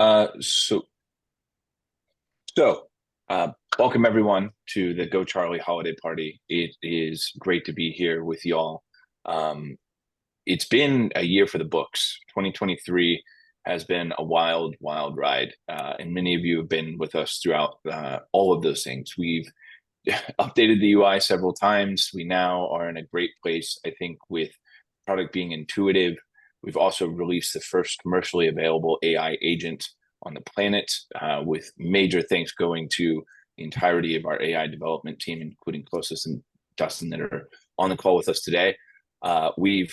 Uh, so, so, welcome everyone to the Go Charlie holiday party. It is great to be here with y'all. Um, it's been a year for the books. 2023 has been a wild, wild ride, and many of you have been with us throughout all of those things. We've updated the UI several times. We now are in a great place, I think, with product being intuitive. We've also released the first commercially available AI agent on the planet, with major thanks going to the entirety of our AI development team, including Closest and Dustin, that are on the call with us today. We've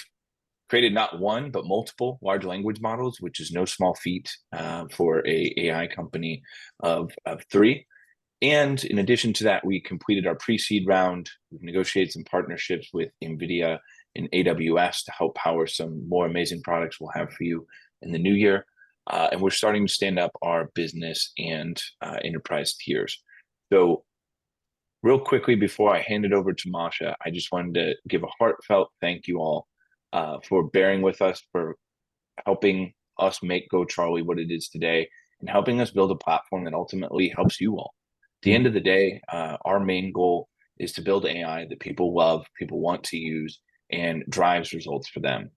created not one but multiple large language models, which is no small feat for a AI company of three. And in addition to that, we completed our pre-seed round. We've negotiated some partnerships with NVIDIA and AWS to help power some more amazing products we'll have for you in the new year. And we're starting to stand up our business and enterprise tiers. So real quickly, before I hand it over to Masha, I just wanted to give a heartfelt thank you all for bearing with us, for helping us make GoCharlie what it is today, and helping us build a platform that ultimately helps you all. At the end of the day, our main goal is to build AI that people love, people want to use, and drives results for them.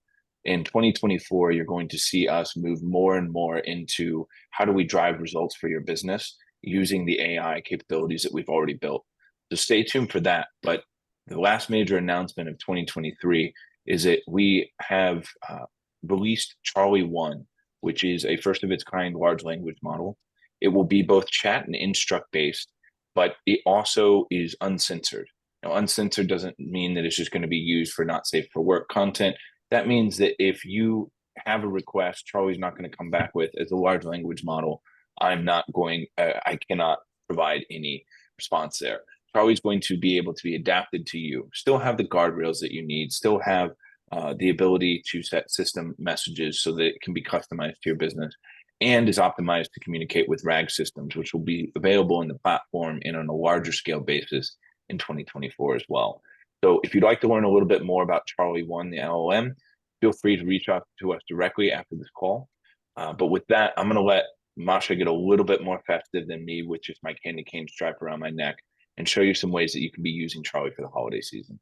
In 2024, you're going to see us move more and more into how do we drive results for your business using the AI capabilities that we've already built. So stay tuned for that. But the last major announcement of 2023 is that we have released Charlie One, which is a first of its kind large language model. It will be both chat and instruct based, but it also is uncensored. Now, uncensored doesn't mean that it's just going to be used for not safe for work content. That means that if you have a request, Charlie's not going to come back with, as a large language model, I cannot provide any response there. Charlie's going to be able to be adapted to you, still have the guardrails that you need, still have the ability to set system messages so that it can be customized to your business, and is optimized to communicate with RAG systems, which will be available in the platform and on a larger scale basis in 2024 as well. So if you'd like to learn a little bit more about Charlie One, the LLM, feel free to reach out to us directly after this call. But with that, I'm going to let Masha get a little bit more festive than me, with just my candy cane stripe around my neck, and show you some ways that you can be using Charlie for the holiday season.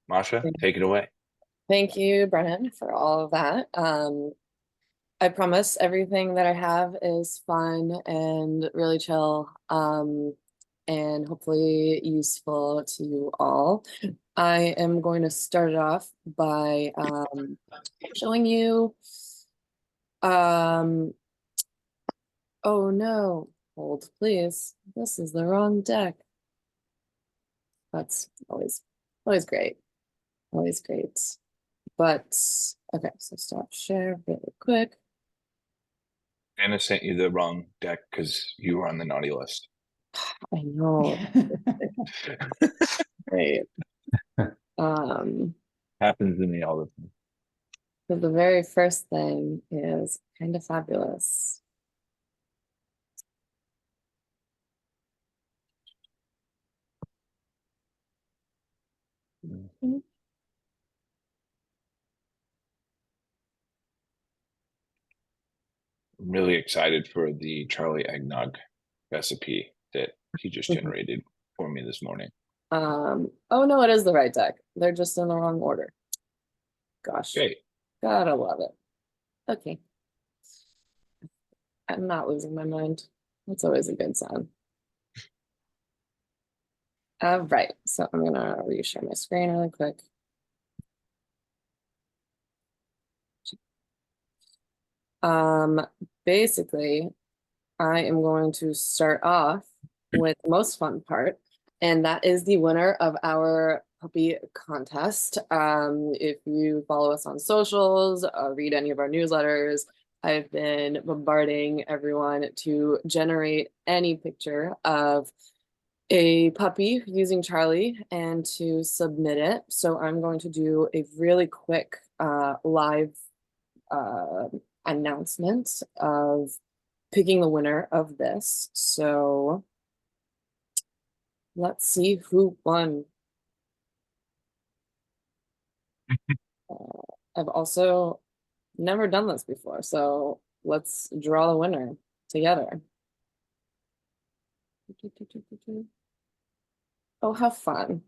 Masha, take it away. Thank you, Brennan, for all of that. I promise everything that I have is fun and really chill, and hopefully useful to you all. I am going to start it off by showing you. Oh no, hold please. This is the wrong deck. That's always great. Always great. But okay, so stop share really quick. Anna sent you the wrong deck because you were on the naughty list. I know. Right. Happens to me all the time. So the very first thing is kind of fabulous. Mm-hmm. I'm really excited for the Charlie eggnog recipe that he just generated for me this morning. Oh no, it is the right deck. They're just in the wrong order. Gosh. Okay. Gotta love it. Okay. I'm not losing my mind. That's always a good sign. All right, so I'm gonna reshare my screen really quick. Basically, I am going to start off with the most fun part, and that is the winner of our puppy contest. If you follow us on socials, read any of our newsletters, I've been bombarding everyone to generate any picture of a puppy using Charlie and to submit it. So I'm going to do a really quick live announcement of picking the winner of this. So let's see who won. I've also never done this before, so let's draw the winner together. Oh, how fun.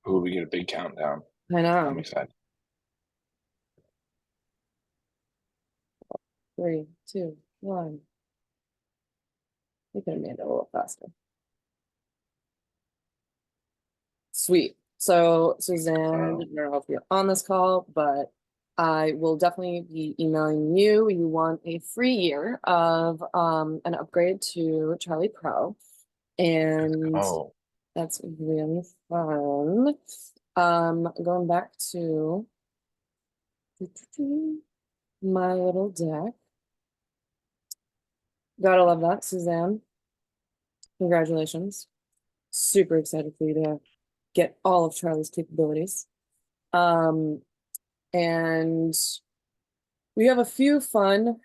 Ooh, we get a big countdown. I I'm know. excited. 3, 2, 1. We could have made it a little faster. Sweet. So Suzanne, I don't know if you're on this call, but I will definitely be emailing you. You want a free year of an upgrade to Charlie Pro. And Oh, that's really fun. Going back to my little deck. Gotta love that, Suzanne. Congratulations. Super excited for you to get all of Charlie's capabilities. And we have a few fun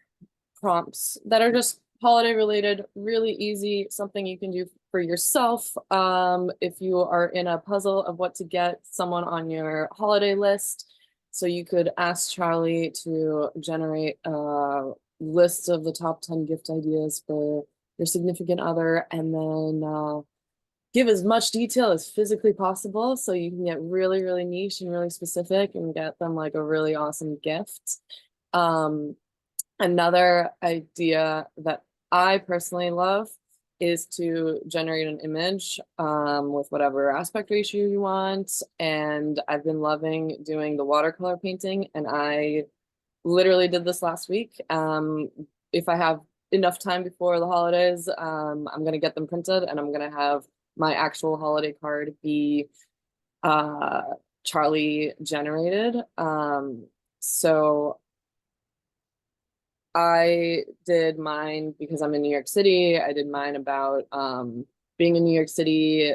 prompts that are just holiday related, really easy, something you can do for yourself. If you are in a puzzle of what to get someone on your holiday list. So you could ask Charlie to generate a list of the top 10 gift ideas for your significant other, and then give as much detail as physically possible so you can get really, really niche and really specific and get them like a really awesome gift. Another idea that I personally love is to generate an image with whatever aspect ratio you want. And I've been loving doing the watercolor painting, and I literally did this last week. If I have enough time before the holidays, I'm gonna get them printed, and I'm gonna have my actual holiday card be uh, Charlie generated. So I did mine because I'm in New York City. I did mine about being in New York City,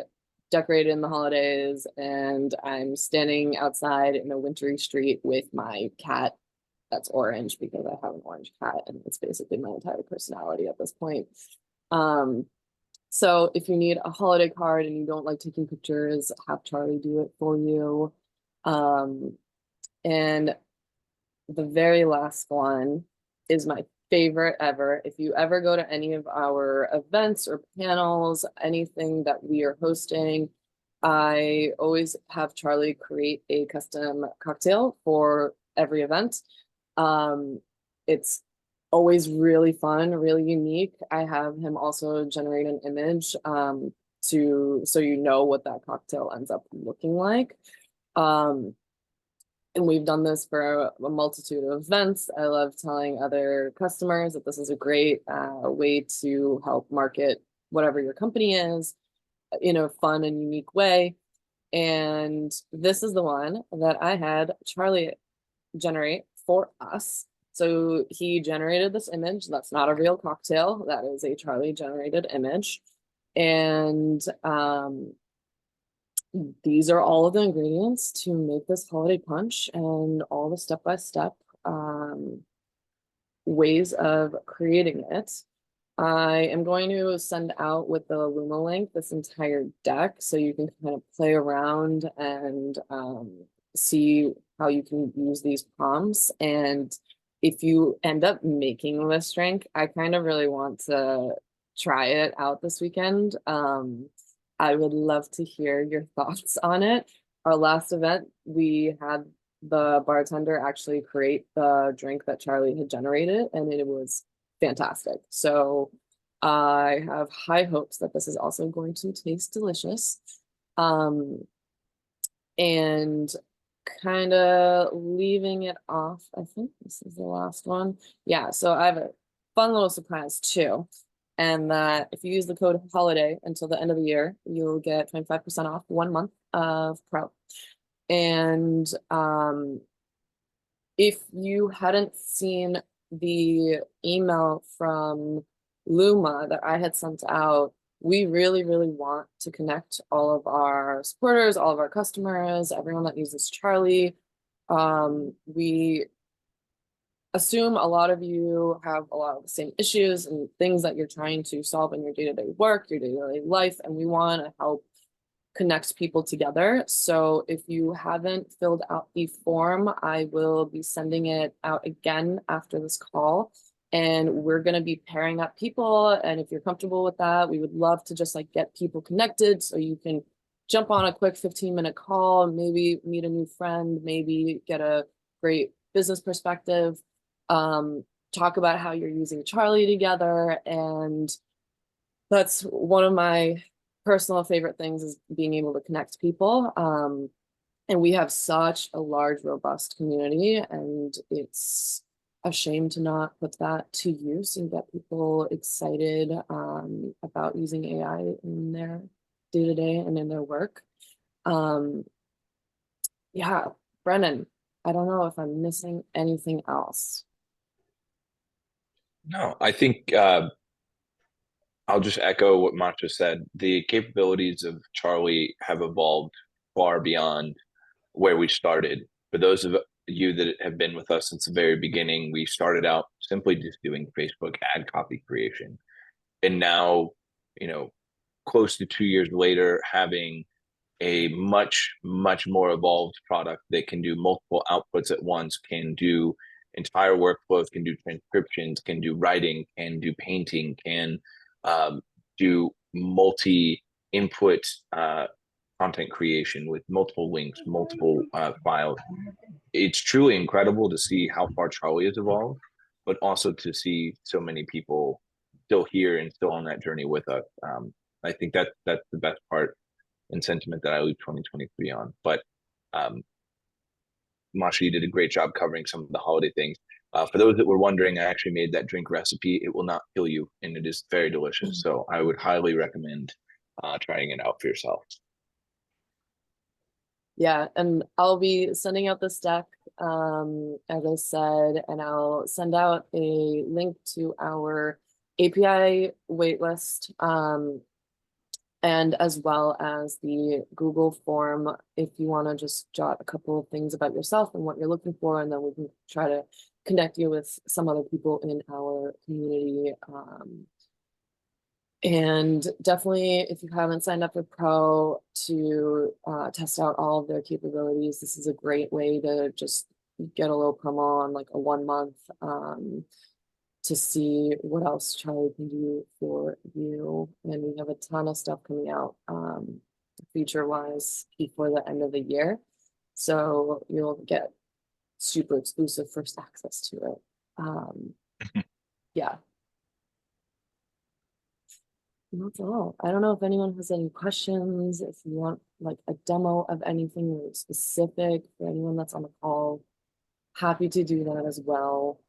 decorated in the holidays, and I'm standing outside in a wintry street with my cat that's orange because I have an orange cat, and it's basically my entire personality at this point. Um, so if you need a holiday card and you don't like taking pictures, have Charlie do it for you. And the very last one is my favorite ever. If you ever go to any of our events or panels, anything that we are hosting, I always have Charlie create a custom cocktail for every event. It's always really fun, really unique. I have him also generate an image so you know what that cocktail ends up looking like. And we've done this for a multitude of events. I love telling other customers that this is a great way to help market whatever your company is in a fun and unique way. And this is the one that I had Charlie generate for us. So he generated this image. That's not a real cocktail. That is a Charlie generated image. And these are all of the ingredients to make this holiday punch and all the step-by-step ways of creating it. I am going to send out with the Luma link this entire deck so you can kind of play around and see how you can use these prompts. And if you end up making this drink, I kind of really want to try it out this weekend. I would love to hear your thoughts on it. Our last event, we had the bartender actually create the drink that Charlie had generated, and it was fantastic. So I have high hopes that this is also going to taste delicious. And kind of leaving it off, I think this is the last one. Yeah, so I have a fun little surprise too. And that if you use the code HOLIDAY until the end of the year, you'll get 25% off 1 month of Pro. And if you hadn't seen the email from Luma that I had sent out, we really, really want to connect all of our supporters, all of our customers, everyone that uses Charlie. We assume a lot of you have a lot of the same issues and things that you're trying to solve in your day-to-day work, your day-to-day life, and we want to help connect people together. So if you haven't filled out the form, I will be sending it out again after this call. And we're going to be pairing up people. And if you're comfortable with that, we would love to just like get people connected so you can jump on a quick 15-minute call, maybe meet a new friend, maybe get a great business perspective, talk about how you're using Charlie together. And that's one of my personal favorite things, is being able to connect people. And we have such a large, robust community, and it's a shame to not put that to use and get people excited about using AI in their day-to-day and in their work. Yeah, Brennan, I don't know if I'm missing anything else. No, I think I'll just echo what Matcha said. The capabilities of Charlie have evolved far beyond where we started. For those of you that have been with us since the very beginning, we started out simply just doing Facebook ad copy creation. And now, you know, close to 2 years later, having a much more evolved product that can do multiple outputs at once, can do entire workflows, can do transcriptions, can do writing, can do painting, can do multi input content creation with multiple links, multiple files. It's truly incredible to see how far Charlie has evolved, but also to see so many people still here and still on that journey with us. I think that's the best part and sentiment that I leave 2023 on. But Masha, you did a great job covering some of the holiday things. For those that were wondering, I actually made that drink recipe. It will not kill you, and it is very delicious. So I would highly recommend trying it out for yourself. Yeah, and I'll be sending out this deck, as I said, and I'll send out a link to our API waitlist, and as well as the Google form if you want to just jot a couple of things about yourself and what you're looking for, and then we can try to connect you with some other people in our community. And definitely, if you haven't signed up for Pro to test out all of their capabilities, this is a great way to just get a little promo on like a 1 month to see what else Charlie can do for you. And we have a ton of stuff coming out feature-wise before the end of the year. So you'll get super exclusive first access to it. Yeah. That's all. I don't know if anyone has any questions, if you want like a demo of anything really specific for anyone that's on the call, happy to do that as well.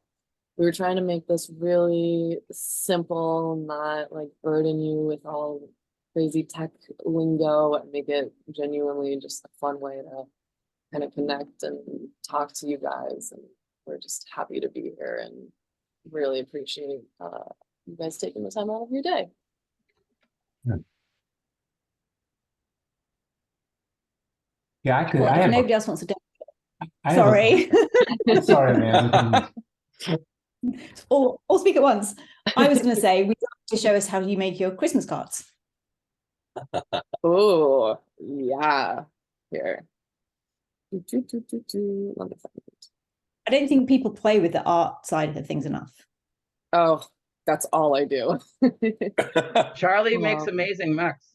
We were trying to make this really simple, not like burden you with all crazy tech lingo, and make it genuinely just a fun way to kind of connect and talk to you guys. And we're just happy to be here and really appreciate you guys taking the time out of your day. Yeah, I could. Well, I if have nobody else wants to do I sorry. sorry, man. Or speak at once. I was going to say, we'd like to show us how you make your Christmas cards. Oh, yeah. Here. Let me find it. I don't think people play with the art side of things enough. Oh, that's all I do. Charlie makes amazing mechs.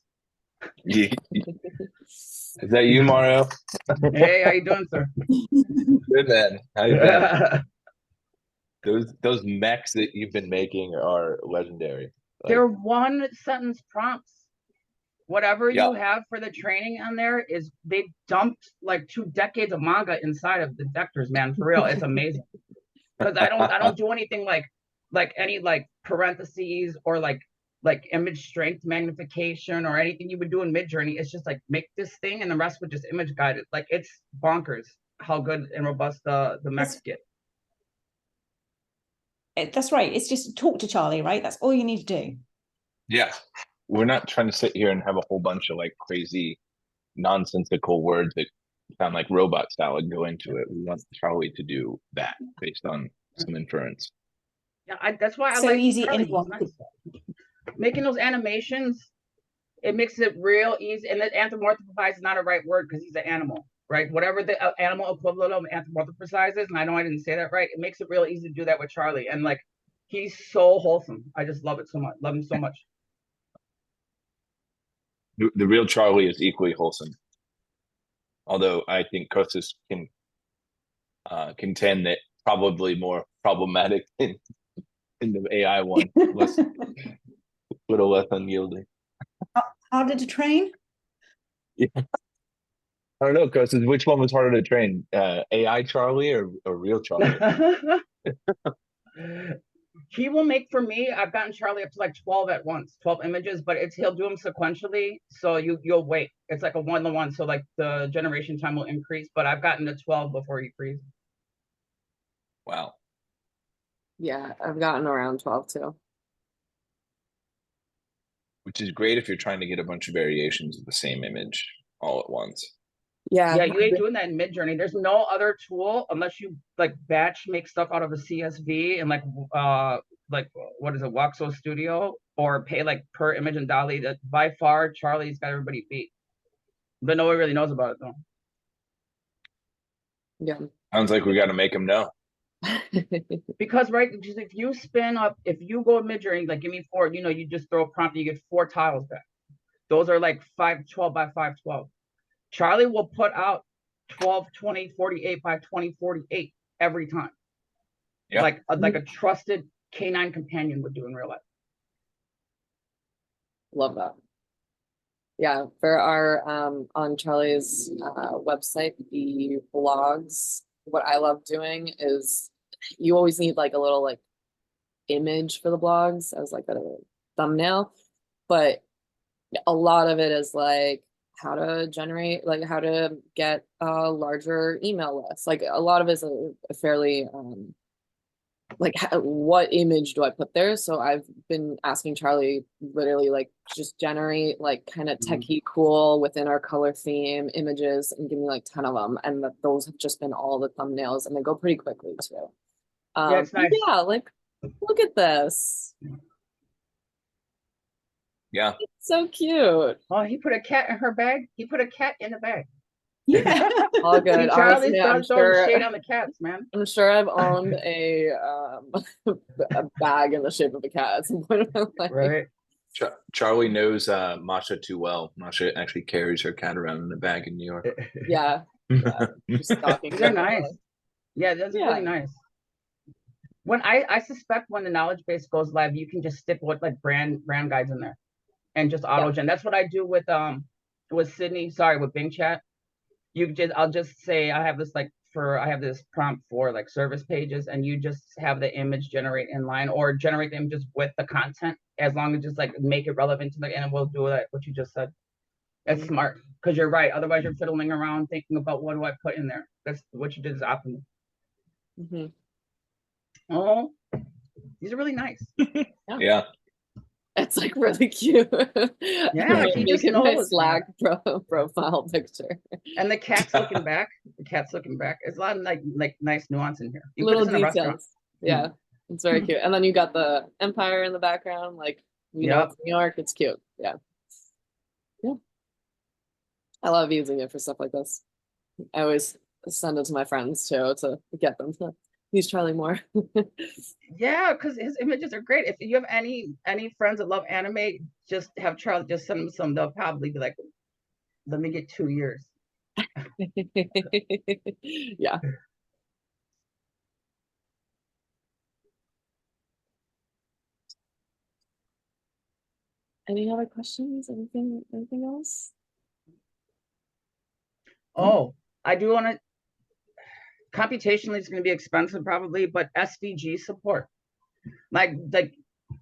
Is that you, Mario? Hey, how you doing, sir? Good, man. How you been? Those mechs that you've been making are legendary. They're one sentence prompts. Whatever you have for the training on there is, they dumped like 2 decades of manga inside of the vectors, man. For real, it's amazing. Because I don't do anything like any like parentheses or like image strength magnification or anything you would do in Midjourney. It's just like make this thing and the rest would just image guide it. Like, it's bonkers how good and robust the mechs get. That's right. It's just talk to Charlie, right? That's all you need to do. Yeah. We're not trying to sit here and have a whole bunch of like crazy nonsensical words that sound like robot style and go into it. We want Charlie to do that based on some inference. Yeah, that's why I So like easy, Charlie. anyone Making those animations It makes it real easy. And the anthropomorphize is not a right word because he's an animal, right? Whatever the animal equivalent of anthropomorphize is, and I know I didn't say that right, it makes it real easy to do that with Charlie. And like, he's so wholesome. I just love it so much. Love him so much. The real Charlie is equally wholesome. Although I think Kostas can contend that probably more problematic in the AI one, little less unyielding. Harder to train? Yeah. I don't know, Kostas, which one was harder to train? AI Charlie or real Charlie? He will make, for me, I've gotten Charlie up to like 12 at once, 12 images, but he'll do them sequentially. So you'll wait. It's like a 1-to-1. So like the generation time will increase, but I've gotten to 12 before he freezes. Wow. Yeah, I've gotten around 12 too. Which is great if you're trying to get a bunch of variations of the same image all at once. Yeah, you ain't doing that in Midjourney. There's no other tool unless you like batch make stuff out of a CSV and like what is it, Waxo Studio, or pay like per image in DALL-E. That by far Charlie's got everybody beat. But nobody really knows about it though. Yeah. Sounds like we got to make him know. Because right, if you spin up, if you go Midjourney, like give me 4, you just throw a prompt, you get 4 tiles back. Those are like 512 by 512. Charlie will put out 12, 20, 48 by 20, 48 every time. Yeah. Like a trusted canine companion would do in real life. Love that. Yeah, for our on Charlie's website, the blogs, what I love doing is you always need like a little like image for the blogs as like a thumbnail, but a lot of it is like how to generate, like how to get a larger email list. Like a lot of it is a fairly like what image do I put there? So I've been asking Charlie literally like just generate like kind of techie cool within our color theme images and give me like 10 of them, and those have just been all the thumbnails, and they go pretty quickly too. Yeah, it's nice. Yeah, like look at this. Yeah. It's so cute. Oh, he put a cat in her bag. He put a cat in the bag. Yeah. All good. See, Charlie's I'm throwing sure, shade on the cats, man. I'm sure I've owned a bag in the shape of a cat at some point in my life. Right. Charlie knows Masha too well. Masha actually carries her cat around in a bag in New York. Yeah. These are nice. Yeah, that's really nice. When I suspect when the knowledge base goes live, you can just stick with like brand guides in there and just auto gen. That's what I do with Sydney. Sorry, with Bing Chat. I'll just say I have this prompt for like service pages, and you just have the image generate inline or generate the images with the content, as long as just like make it relevant to the, and we'll do that what you just said. That's smart, because you're right. Otherwise, you're fiddling around thinking about what do I put in there. That's what you did is optimal. Oh, these are really nice. Yeah. It's like really cute. Yeah, he just knows. My Slack profile picture. And the cat's looking back. The cat's looking back. It's a lot of like nice nuance in here. You little put this in a restaurant. Yeah, it's very cute. And then you got the Empire in the background. Like, know, it's New York. It's cute. Yeah. Yeah. I love using it for stuff like this. I always send it to my friends too to get them to use Charlie more. Yeah, because his images are great. If you have any friends that love anime, just have Charlie just send them some. They'll probably be like, let me get 2 years. Yeah. Any other questions? Anything else? Oh, I do want to. Computationally, it's going to be expensive probably, but SVG support. Like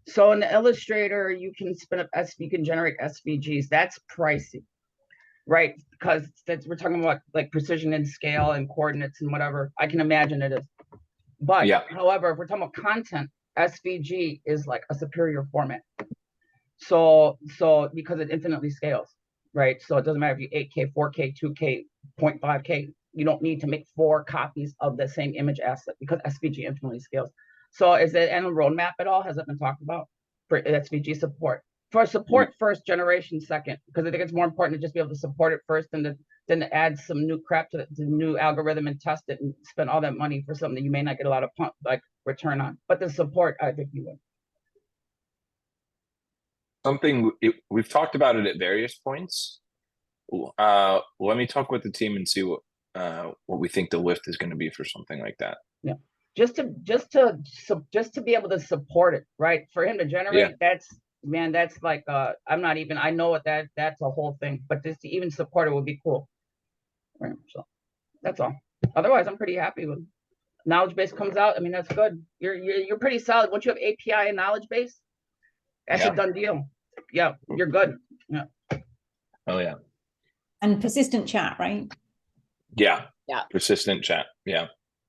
so in the Illustrator, you can you can generate SVGs. That's pricey, right? Because we're talking about like precision and scale and coordinates and whatever. I can imagine it is. But however, if we're talking about content, SVG is like a superior format. So because it infinitely scales, right? So it doesn't matter if you 8K, 4K, 2K, 0.5K. You don't need to make 4 copies of the same image asset because SVG infinitely scales. So is it in the roadmap at all? Has it been talked about for SVG support? for support first, generation second, because I think it's more important to just be able to support it first than to add some new crap to the new algorithm and test it and spend all that money for something that you may not get a lot of return on. But the support, I think you would. We've talked about it at various points. Let me talk with the team and see what we think the lift is going to be for something like that. Yeah, just to be able to support it, right? For him to generate, that's like I'm not even. I know what that's a whole thing, but just to even support it would be cool. Right. So that's all. Otherwise, I'm pretty happy with knowledge base comes out. I mean, that's good. You're pretty solid. Once you have API and knowledge base, that's a done deal. Yeah, you're good. Yeah. Oh yeah. And persistent chat, right? Yeah. Yeah. Persistent chat. Yeah.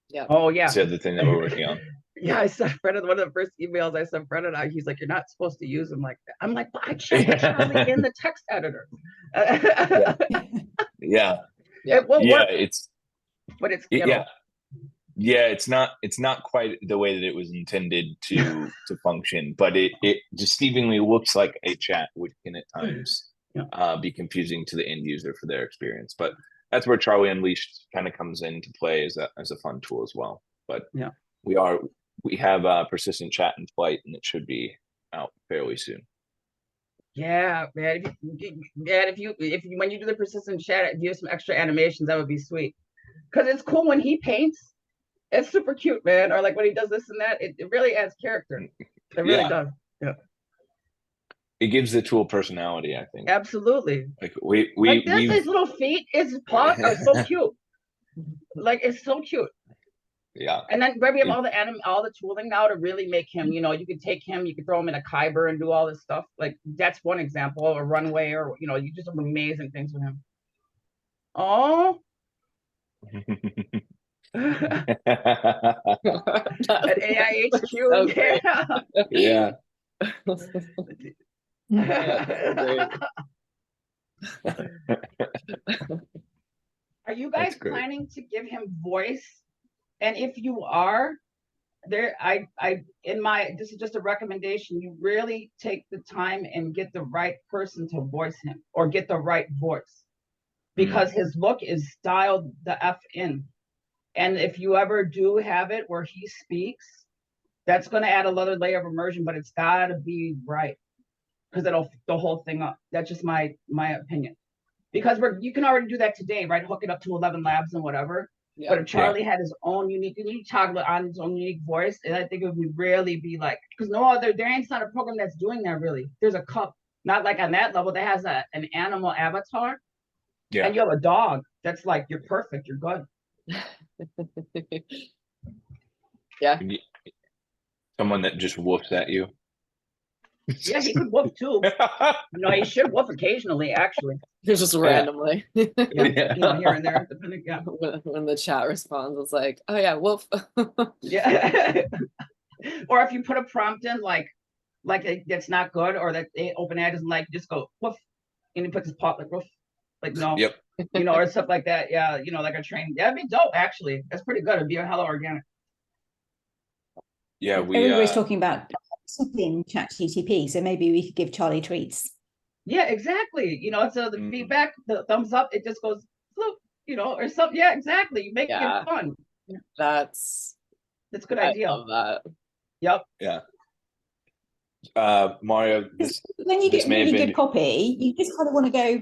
Yeah. Oh yeah. That's the other thing that we're working on. Yeah, I sent Brennan one of the first emails I sent Brennan. He's like, "You're not supposed to use them like that." I'm like, "But I checked Charlie in the text editor." Yeah. It will work. It's it's not quite the way that it was intended to function, but it deceivingly looks like a chat, which can at times be confusing to the end user for their experience. But that's where Charlie Unleashed kind of comes into play as a fun tool as well. But we have persistent chat in flight, and it should be out fairly soon. Yeah, man. If you when you do the persistent chat, if you have some extra animations, that would be sweet. Because it's cool when he paints. It's super cute, man. Or like when he does this and that, it really adds character. It really does. Yeah. It gives the tool personality, I think. Absolutely. Like his little feet, his paws are so cute. Like it's so cute. Yeah. And then we have all the tooling now to really make him, you could take him, you could throw him in a Kyber and do all this stuff. Like that's one example, a runway, or you just have amazing things with him. Oh. At AIHQ. Okay. Yeah. Are you guys planning to give him voice? And if you are, this is just a recommendation. You really take the time and get the right person to voice him, or get the right voice, because his look is styled the F in. And if you ever do have it where he speaks, that's going to add another layer of immersion, but it's got to be right, because it'll the whole thing up. That's just my opinion. Because you can already do that today, right? Hook it up to 11 Labs and whatever. Yeah. But if Charlie had his own unique toggle on his own unique voice, and I think it would really be like, because there ain't not a program that's doing that really. There's a cup, not like on that level, that has an animal avatar. Yeah. And you have a dog. That's like, you're perfect. You're good. Yeah. Someone that just woofs at you. Yeah, he could woof too. He should woof occasionally, actually. Just randomly. Here and there, depending. Yeah. When the chat responds, it's like, oh yeah, woof. Yeah. Or if you put a prompt in like that's not good, or that OpenAI doesn't like, just go woof, and he puts his paw like woof, like no. Yep. Or stuff like that. Yeah, like a train. That'd be dope. Actually, that's pretty good. It'd be a hella organic. Yeah, everybody's talking about something ChatGTP, so maybe we could give Charlie treats. Yeah, exactly. So the feedback, the thumbs up, it just goes floop, or something. Yeah, exactly. You make it fun. That's a good idea. I love that. Yep. Yeah. Mario, when you get really good copy, you just kind of want to go,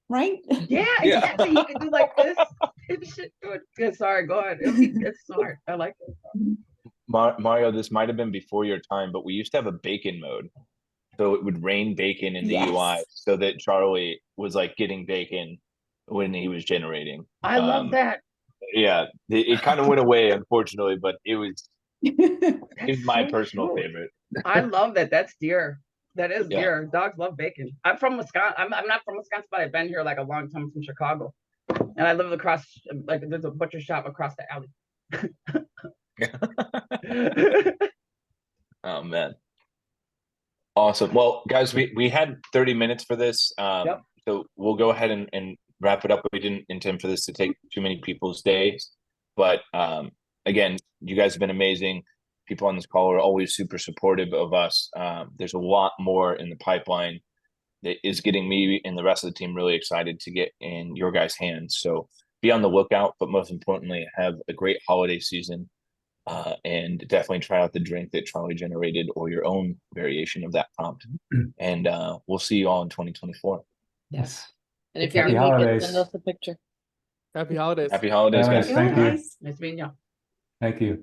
right? Yeah, exactly. You can do like this. Good. Sorry, go ahead. It's smart. I like it. Mario, this might have been before your time, but we used to have a bacon mode. So it would rain bacon in the UI, so that Charlie was like getting bacon when he was generating. I love that. Yeah, it kind of went away, unfortunately, but it was my personal favorite. I love that. That's dear. That is dear. Dogs love bacon. I'm from Wisconsin. I'm not from Wisconsin, but I've been here like a long time from Chicago. And I live across, like, there's a butcher shop across the alley. Oh man, awesome. Well, guys, we had 30 minutes for this, so we'll go ahead and wrap it up. We didn't intend for this to take too many people's days, but again, you guys have been amazing. people on this call are always super supportive of us. There's a lot more in the pipeline that is getting me and the rest of the team really excited to get in your guys' hands. So be on the lookout, but most importantly, have a great holiday season. And definitely try out the drink that Charlie generated or your own variation of that prompt. And we'll see you all in 2024. Yes. And if you Happy can make it, holidays. send us a picture. Happy holidays. Happy holidays, guys. Thank you. Nice. Nice meeting you. Thank you.